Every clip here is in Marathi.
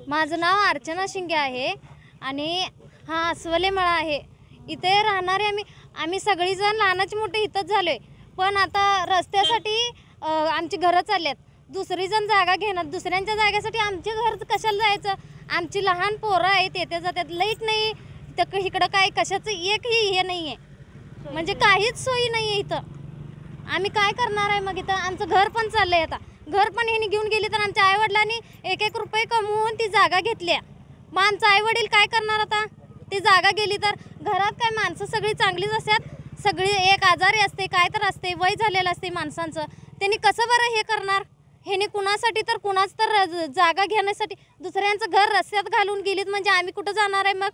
माझं नाव अर्चना शिंगे आहे आणि हा अस्वले मळा आहे। इथे राहणारे आम्ही सगळीजण लहानाची मोठी इथंच झालोय, पण आता रस्त्यासाठी आमची घरं चालल्यात। दुसरी जण जागा घेणार, दुसऱ्यांच्या जागेसाठी आमचे घर कशाला जायचं? आमची लहान पोरं आहेत, येते जातात, लाईट नाही तर इकडं काय कशाचं एकही हे नाही आहे, म्हणजे काहीच सोयी नाही आहे इथं। आम्ही काय करणार आहे मग? इथं आमचं घर पण चाललंय, आता घर पण ह्यांनी घेऊन गेली तर आमच्या आईवडिलांनी एक रुपये कमवून ती जागा घेतल्या। मग आमचं आईवडील काय करणार आता? ती जागा गेली तर घरात काय माणसं सगळी चांगलीच असतात, सगळी एक आजारी असते, काय तर असते, वय झालेलं असते माणसांचं, त्यांनी कसं बरं हे करणार? ह्यांनी कुणासाठी तर कुणाच तर जागा घेण्यासाठी दुसऱ्यांचं घर रस्त्यात घालून गेलीत, म्हणजे आम्ही कुठं जाणार आहे मग?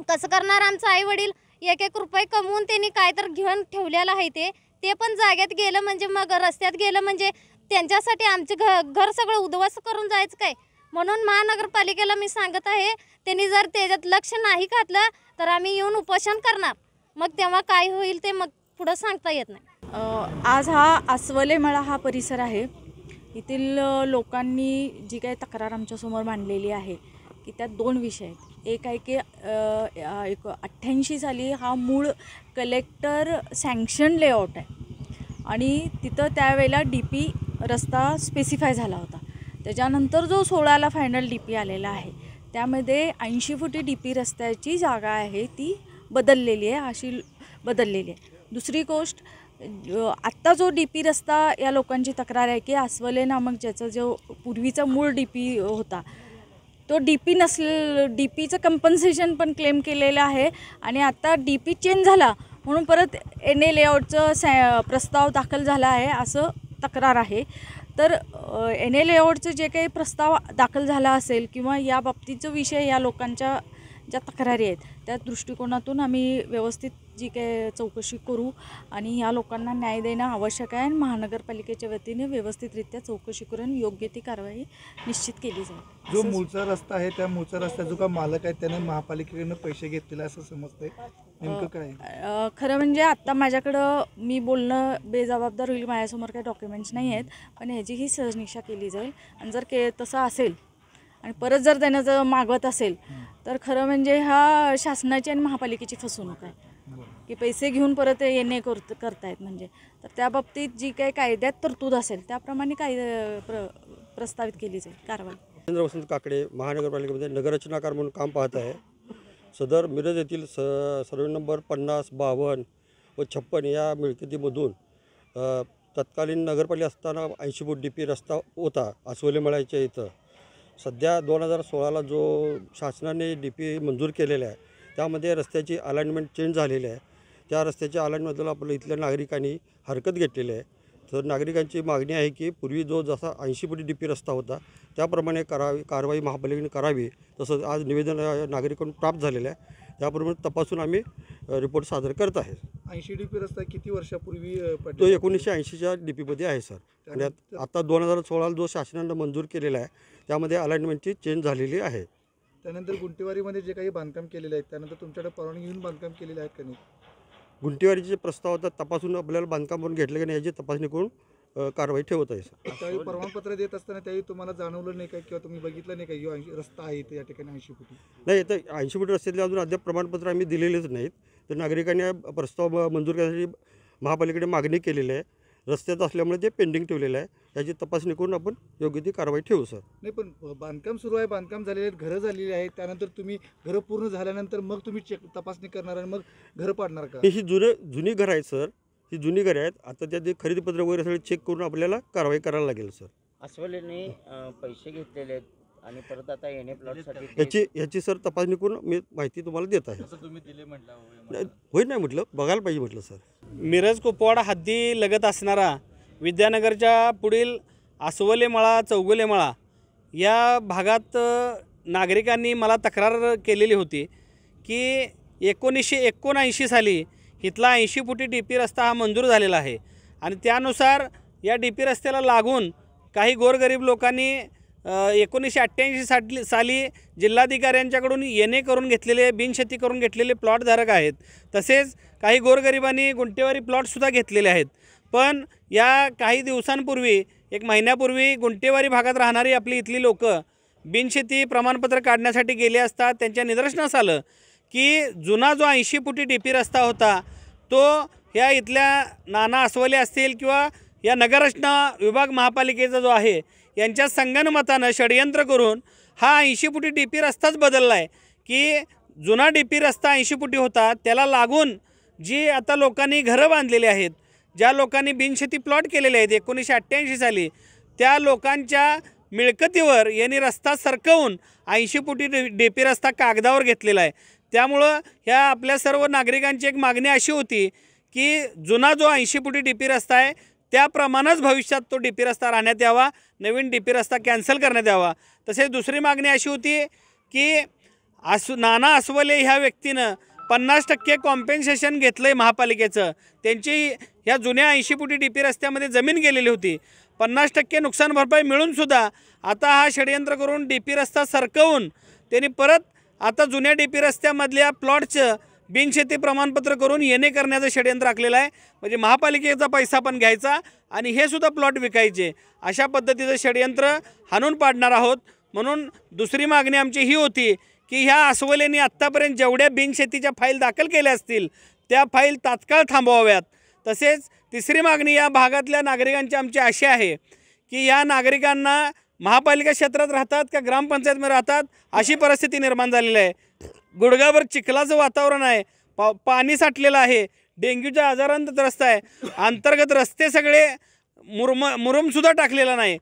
कसं करणार आमचं आईवडील? एक रुपये कमवून त्यांनी काय तर घेऊन ठेवलेलं आहे, ते पण जागेत गेलं म्हणजे, मग रस्त्यात गेलं म्हणजे त्यांच्यासाठी आमचे घर सगळं उद्ध्वस्त करून जायचं काय? म्हणून महानगरपालिकेला मी सांगत आहे, त्यांनी जर त्याच्यात लक्ष नाही घातलं तर आम्ही येऊन उपोषण करणार। मग तेव्हा काय होईल ते मग पुढं सांगता येत नाही। आज हा अस्वले मळा हा परिसर आहे। येथील लोकांनी जी काही तक्रार आमच्यासमोर मांडलेली आहे की त्यात दोन विषय आहेत। एक आहे की 88 साली हा मूळ कलेक्टर सँक्शन लेआउट आहे आणि तिथं त्यावेळेला DP रस्ता स्पेसिफाय झाला होता। त्याच्यानंतर जो 16ला फायनल DP आलेला आहे त्यामध्ये 80 फुटी DP रस्त्याची जागा आहे ती बदललेली आहे, अशी बदललेली आहे। दुसरी गोष्ट, आत्ता जो DP रस्ता या लोकांची तक्रार आहे की अस्वले नामक ज्याचा जो पूर्वीचा मूळ DP होता तो DP DPचं कंपन्सेशन पण क्लेम केलेलं आहे आणि आता DP चेंज झाला म्हणून परत NA लेआउटचं प्रस्ताव दाखल झाला आहे असं तक्रार आहे। तर NA लेआउटचं जे काही प्रस्ताव दाखल झाला असेल किंवा या बाबतीचा विषय या लोकांच्या ज्या तक्रारी आहेत त्या दृष्टिकोनातून आम्ही व्यवस्थित जी काही चौकशी करू आणि या लोकांना न्याय देणं आवश्यक आहे आणि महानगरपालिकेच्या वतीने व्यवस्थितरित्या चौकशी करून योग्य ती कारवाई निश्चित केली जाईल। जो मूळचा रस्ता आहे त्या मूळचा रस्त्याचा जो का मालक आहे त्याने महापालिकेकडून पैसे घेतलेले असं समजतंय, नेमकं काय? खरं म्हणजे आत्ता माझ्याकडं मी बोलणं बेजबाबदार होईल, माझ्यासमोर काही डॉक्युमेंट्स नाही आहेत, पण ह्याचीही सहनिशा केली जाईल आणि जर तसं असेल आणि परत जर त्यानं जर मागवत असेल तर खरं म्हणजे हा शासनाची आणि महापालिकेची फसवणूक आहे की पैसे घेऊन परत येणे करतायत म्हणजे। तर त्या बाबतीत जी काही कायद्यात तरतूद असेल त्याप्रमाणे प्रस्तावित केली जाईल कारवाई। राजेंद्र वसंत काकडे महानगरपालिकेमध्ये नगररचनाकार म्हणून काम पाहत आहे। सदर मिरज येथील सर्वे नंबर 50, 52 व 56 या मिळकतीमधून तत्कालीन नगरपालिका असताना 80 फूट DP रस्ता होता अस्वले मळ्याच्या इथं। सध्या 2016ला जो शासनाने DP मंजूर केलेला आहे त्यामध्ये रस्त्याची अलाइनमेंट चेंज झालेली आहे। त्या रस्त्याच्या अलाइनमेंटबद्दल आपल्या इथल्या नागरिकांनी हरकत घेतलेली आहे। तर नागरिकांची मागणी आहे की पूर्वी जो जसा 80 फुटी DP रस्ता होता त्याप्रमाणे कारवाई महापालिकेने करावी। तसंच आज निवेदन नागरिकांकडून प्राप्त झालेलं आहे, त्याप्रमाणे तपासून आम्ही रिपोर्ट सादर करत आहे। 80 DP रस्ता किती वर्षापूर्वी तो 1980च्या DPमध्ये आहे सर। आणि आता 2016ला जो शासनानं मंजूर केलेला आहे त्यामध्ये अलाइनमेंटची चेंज झालेली आहे। त्यानंतर गुंटेवारीमध्ये जे काही बांधकाम केलेले आहेत त्यानंतर तुमच्याकडे परवानगी घेऊन बांधकाम केलेले आहेत का नाही? गुंटेवारीचे जे प्रस्ताव होतात तपासून आपल्याला बांधकाम पण घेतलं की नाही याची तपासणी करून कारवाई ठेवत आहे सर. त्यावेळी प्रमाणपत्र देत असताना त्यावेळी तुम्हाला जाणवलं नाही का किंवा तुम्ही बघितलं नाही का की 80 रस्ता आहे इथे या ठिकाणी 80 फुटी? नाही, तर 80 फूट रस्त्यातले अजून अद्याप प्रमाणपत्र आम्ही दिलेलेच नाहीत. तर नागरिकांनी हा प्रस्ताव मंजूर करण्यासाठी महापालिकेकडे मागणी केलेली आहे. रस्त्यात असल्यामुळे ते पेंडिंग ठेवलेलं आहे. याची तपासणी करून आपण योग्य ती कारवाई ठेवू सर. नाही, पण बांधकाम सुरू आहे, बांधकाम झालेले आहेत, घरं झालेली आहेत, त्यानंतर तुम्ही घरं पूर्ण झाल्यानंतर मग तुम्ही तपासणी करणार आणि मग घरं पाडणार का? ही जुनी घरं आहेत सर. ही जुनी घरं आहेत. आता त्या खरेदीपत्र वगैरे सगळे चेक करून आपल्याला कारवाई करायला लागेल सर. अस्वलेने पैसे घेतलेले आहेत आणि परत आता येणे प्लॉटसाठी याची सर तपासणी करून मी माहिती तुम्हाला देत आहे. तुम्ही दिले म्हटलं होय नाही म्हटलं, बघायला पाहिजे म्हटलं सर. मिरज कुपवाड हद्दी लगत असणारा विद्यानगरच्या पुढील अस्वलेमळा चौगुलेमळा या भागात नागरिकांनी मला तक्रार केलेली होती की 1979 साली इथला 80 फुटी DP रस्ता हा मंजूर झालेला आहे आणि त्यानुसार या DP रस्त्याला लागून काही गोरगरीब लोकांनी 1988 साली जिल्हाधिकाऱ्यांच्याकडून येणे करून घेतलेले बिनशेती करून घेतलेले प्लॉटधारक आहेत. तसेच काही गोरगरिबांनी गुंटेवारी प्लॉटसुद्धा घेतलेले आहेत. पण या काही दिवसांपूर्वी 1 महिन्यापूर्वी गुंटेवारी भागात राहणारी आपली इथली लोक बिनशेती प्रमाणपत्र काढण्यासाठी गेले असता त्यांच्या निदर्शनास आलं की जुना जो 80 फुटी DP रस्ता होता तो ह्या इथल्या नाना अस्वले असतील किंवा या नगररचना विभाग महापालिकेचा जो आहे यांच्या संगनमतानं षडयंत्र करून हा 80 फुटी DP रस्ताच बदलला आहे की जुना DP रस्ता 80 फुटी होता त्याला लागून जी आता लोकांनी घरं बांधलेली आहेत, ज्या लोकांनी बिनशेती प्लॉट केलेले आहेत 1988 साली, त्या लोकांच्या मिळकतीवर यांनी रस्ता सरकवून 80 फुटी DP रस्ता कागदावर घेतलेला आहे. त्यामुळं ह्या आपल्या सर्व नागरिकांची एक मागणी अशी होती की जुना जो 80 फुटी DP रस्ता आहे त्याप्रमाणेच भविष्यात तो DP रस्ता राहण्यात यावा, नवीन DP रस्ता कॅन्सल करण्यात यावा. तसेच दुसरी मागणी अशी होती की नाना अस्वले ह्या व्यक्तीनं 50% कॉम्पेन्सेशन घेतलं आहे महापालिकेचं. त्यांची ह्या जुन्या 80 फुटी DP रस्त्यामध्ये जमीन गेलेली होती. 50% नुकसान भरपाई मिळूनसुद्धा आता हा षडयंत्र करून DP रस्ता सरकवून त्यांनी परत आता जुन्या DP रस्त्यामधल्या प्लॉटचं बिनशेती प्रमाणपत्र करून येणे करण्याचं षडयंत्र आखलेलं आहे. म्हणजे महापालिकेचा पैसा पण घ्यायचा आणि हे सुद्धा प्लॉट विकायचे, अशा पद्धतीचं षडयंत्र हाणून पाडणार आहोत. म्हणून दुसरी मागणी आमची ही होती की ह्या अस्वलेंनी आत्तापर्यंत जेवढ्या बिनशेतीच्या फाईल दाखल केल्या असतील त्या फाईल तात्काळ थांबवाव्यात. तसेच तिसरी मागणी या भागातल्या नागरिकांची आमची अशी आहे की या नागरिकांना महापालिका क्षेत्रात राहतात का ग्रामपंचायतमध्ये राहतात अशी परिस्थिती निर्माण झालेली आहे. गुडघाभर चिखलाचं वातावरण आहे, पाणी साठलेलं आहे, डेंग्यूच्या आजारांत त्रस्त आहे, अंतर्गत रस्ते सगळे मुरुमसुद्धा टाकलेला नाही,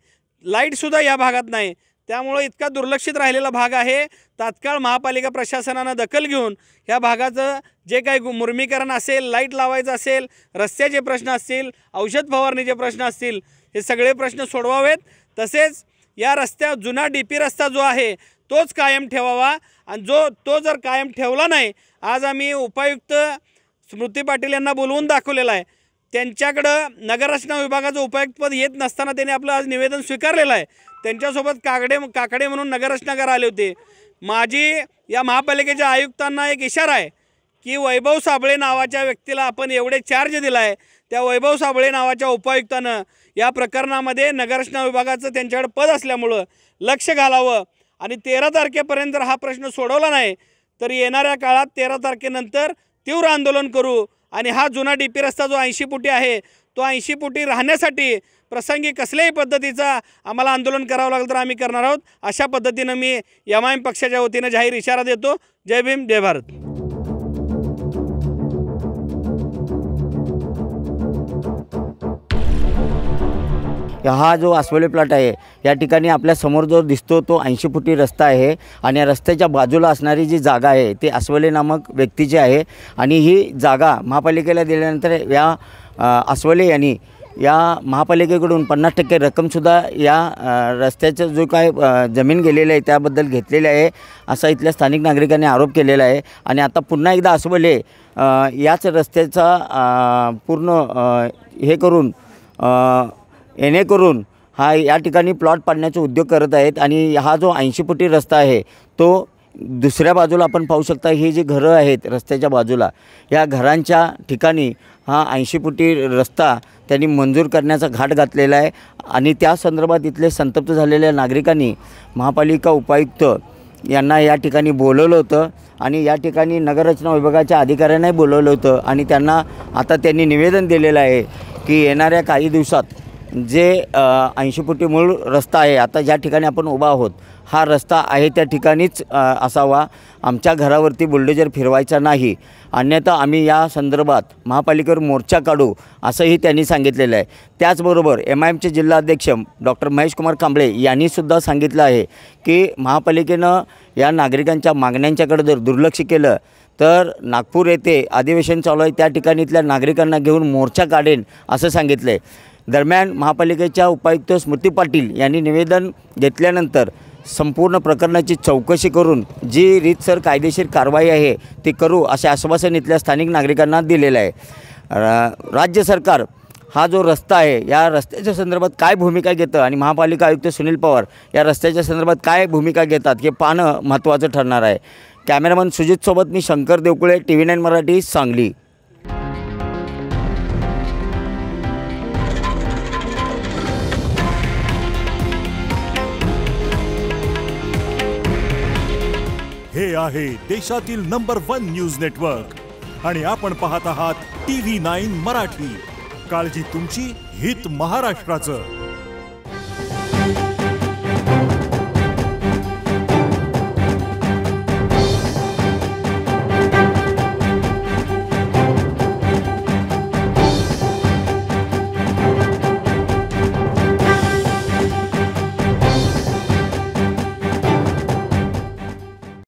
लाईटसुद्धा या भागात नाही. त्यामुळे इतका दुर्लक्षित राहिलेला भाग आहे. तात्काळ महापालिका प्रशासनानं दखल घेऊन ह्या भागाचं जे काही मुर्मीकरण असेल, लाईट लावायचं असेल, रस्त्याचे प्रश्न असतील, औषध फवारणीचे प्रश्न असतील, हे सगळे प्रश्न सोडवावेत. तसेच या रस्त्या जुना DP रस्ता जो आहे तोच कायम ठेवावा आणि तो जर कायम ठेवला नाही, आज आम्ही उपायुक्त स्मृती पाटील यांना बोलवून दाखवलेलं आहे. त्यांच्याकडं नगररचना विभागाचं उपायुक्तपद येत नसताना त्यांनी आपलं आज निवेदन स्वीकारलेलं आहे. त्यांच्यासोबत काकडे म्हणून नगररचनाकार आले होते. माझी या महापालिकेच्या आयुक्तांना एक इशारा आहे की वैभव साबळे नावाच्या व्यक्तीला आपण एवढे चार्ज दिला आहे, त्या वैभव साबळे नावाच्या उपायुक्तानं या प्रकरणामध्ये नगररचना विभागाचं त्यांच्याकडे पद असल्यामुळं लक्ष घालावं आणि 13 तारखेपर्यंत जर हा प्रश्न सोडवला नाही तर येणाऱ्या काळात 13 तारखेनंतर तीव्र आंदोलन करू आणि हा जुना DP रस्ता जो 80 फुटी आहे तो 80 फुटी राहण्यासाठी प्रसंगी कसल्याही पद्धतीचा आम्हाला आंदोलन करावं लागलं तर आम्ही करणार आहोत. अशा पद्धतीनं मी MIM पक्षाच्या वतीनं जाहीर इशारा देतो. जय भीम, जय भारत. हा जो अस्वले प्लॉट आहे या ठिकाणी आपल्या समोर जो दिसतो तो 80 फुटी रस्ता आहे आणि या रस्त्याच्या बाजूला असणारी जी जागा आहे ती अस्वले नामक व्यक्तीची आहे आणि ही जागा महापालिकेला दिल्यानंतर या अस्वले यांनी या महापालिकेकडून 50% रक्कमसुद्धा या रस्त्याचं जो काय जमीन गेलेलं आहे त्याबद्दल घेतलेली आहे असा इथल्या स्थानिक नागरिकांनी आरोप केलेला आहे. आणि आता पुन्हा एकदा अस्वले याच रस्त्याचा पूर्ण हे करून येणेकरून हा या ठिकाणी प्लॉट पाडण्याचा उद्योग करत आहेत आणि हा जो 80 फुटी रस्ता आहे तो दुसऱ्या बाजूला आपण पाहू शकता ही जी घरं आहेत रस्त्याच्या बाजूला, या घरांच्या ठिकाणी हा 80 फुटी रस्ता त्यांनी मंजूर करण्याचा घाट घातलेला आहे आणि त्या संदर्भात इथले संतप्त झालेल्या नागरिकांनी महापालिका उपायुक्त यांना या ठिकाणी बोलवलं होतं आणि या ठिकाणी नगररचना विभागाच्या अधिकाऱ्यांनाही बोलवलं होतं आणि त्यांना आता त्यांनी निवेदन दिलेलं आहे की येणाऱ्या काही दिवसात जे 80 फुटी मूळ रस्ता आहे, आता ज्या ठिकाणी आपण उभा आहोत हा रस्ता आहे त्या ठिकाणीच असावा, आमच्या घरावरती बुलडोजर फिरवायचा नाही, अन्यथा आम्ही या संदर्भात महापालिकेवर मोर्चा काढू असंही त्यांनी सांगितलेलं आहे. त्याचबरोबर MIMचे जिल्हाध्यक्ष डॉक्टर महेश कुमार कांबळे यांनीसुद्धा सांगितलं आहे की महापालिकेनं या नागरिकांच्या मागण्यांच्याकडे जर दुर्लक्ष केलं तर नागपूर येथे अधिवेशन चालू आहे त्या ठिकाणी इथल्या नागरिकांना घेऊन मोर्चा काढेन असं सांगितलं आहे. दरम्यान महापालिकेच्या उपायुक्त स्मृती पाटील यांनी निवेदन घेतल्यानंतर संपूर्ण प्रकरणाची चौकशी करून जी रीतसर कायदेशीर कारवाई आहे ती करू असे आश्वासन इथल्या स्थानिक नागरिकांना दिलेलं आहे. राज्य सरकार हा जो रस्ता आहे या रस्त्याच्या संदर्भात काय भूमिका घेतं आणि महापालिका आयुक्त सुनील पवार या रस्त्याच्या संदर्भात काय भूमिका घेतात हे पाहणं महत्त्वाचं ठरणार आहे. कॅमेरामन सुजितसोबत मी शंकर देवकुळे, TV9 मराठी, सांगली. हे आहे देशातील नंबर 1 न्यूज नेटवर्क आणि आपण पाहत आहात TV9 मराठी. काळजी तुमची, हित महाराष्ट्राचं.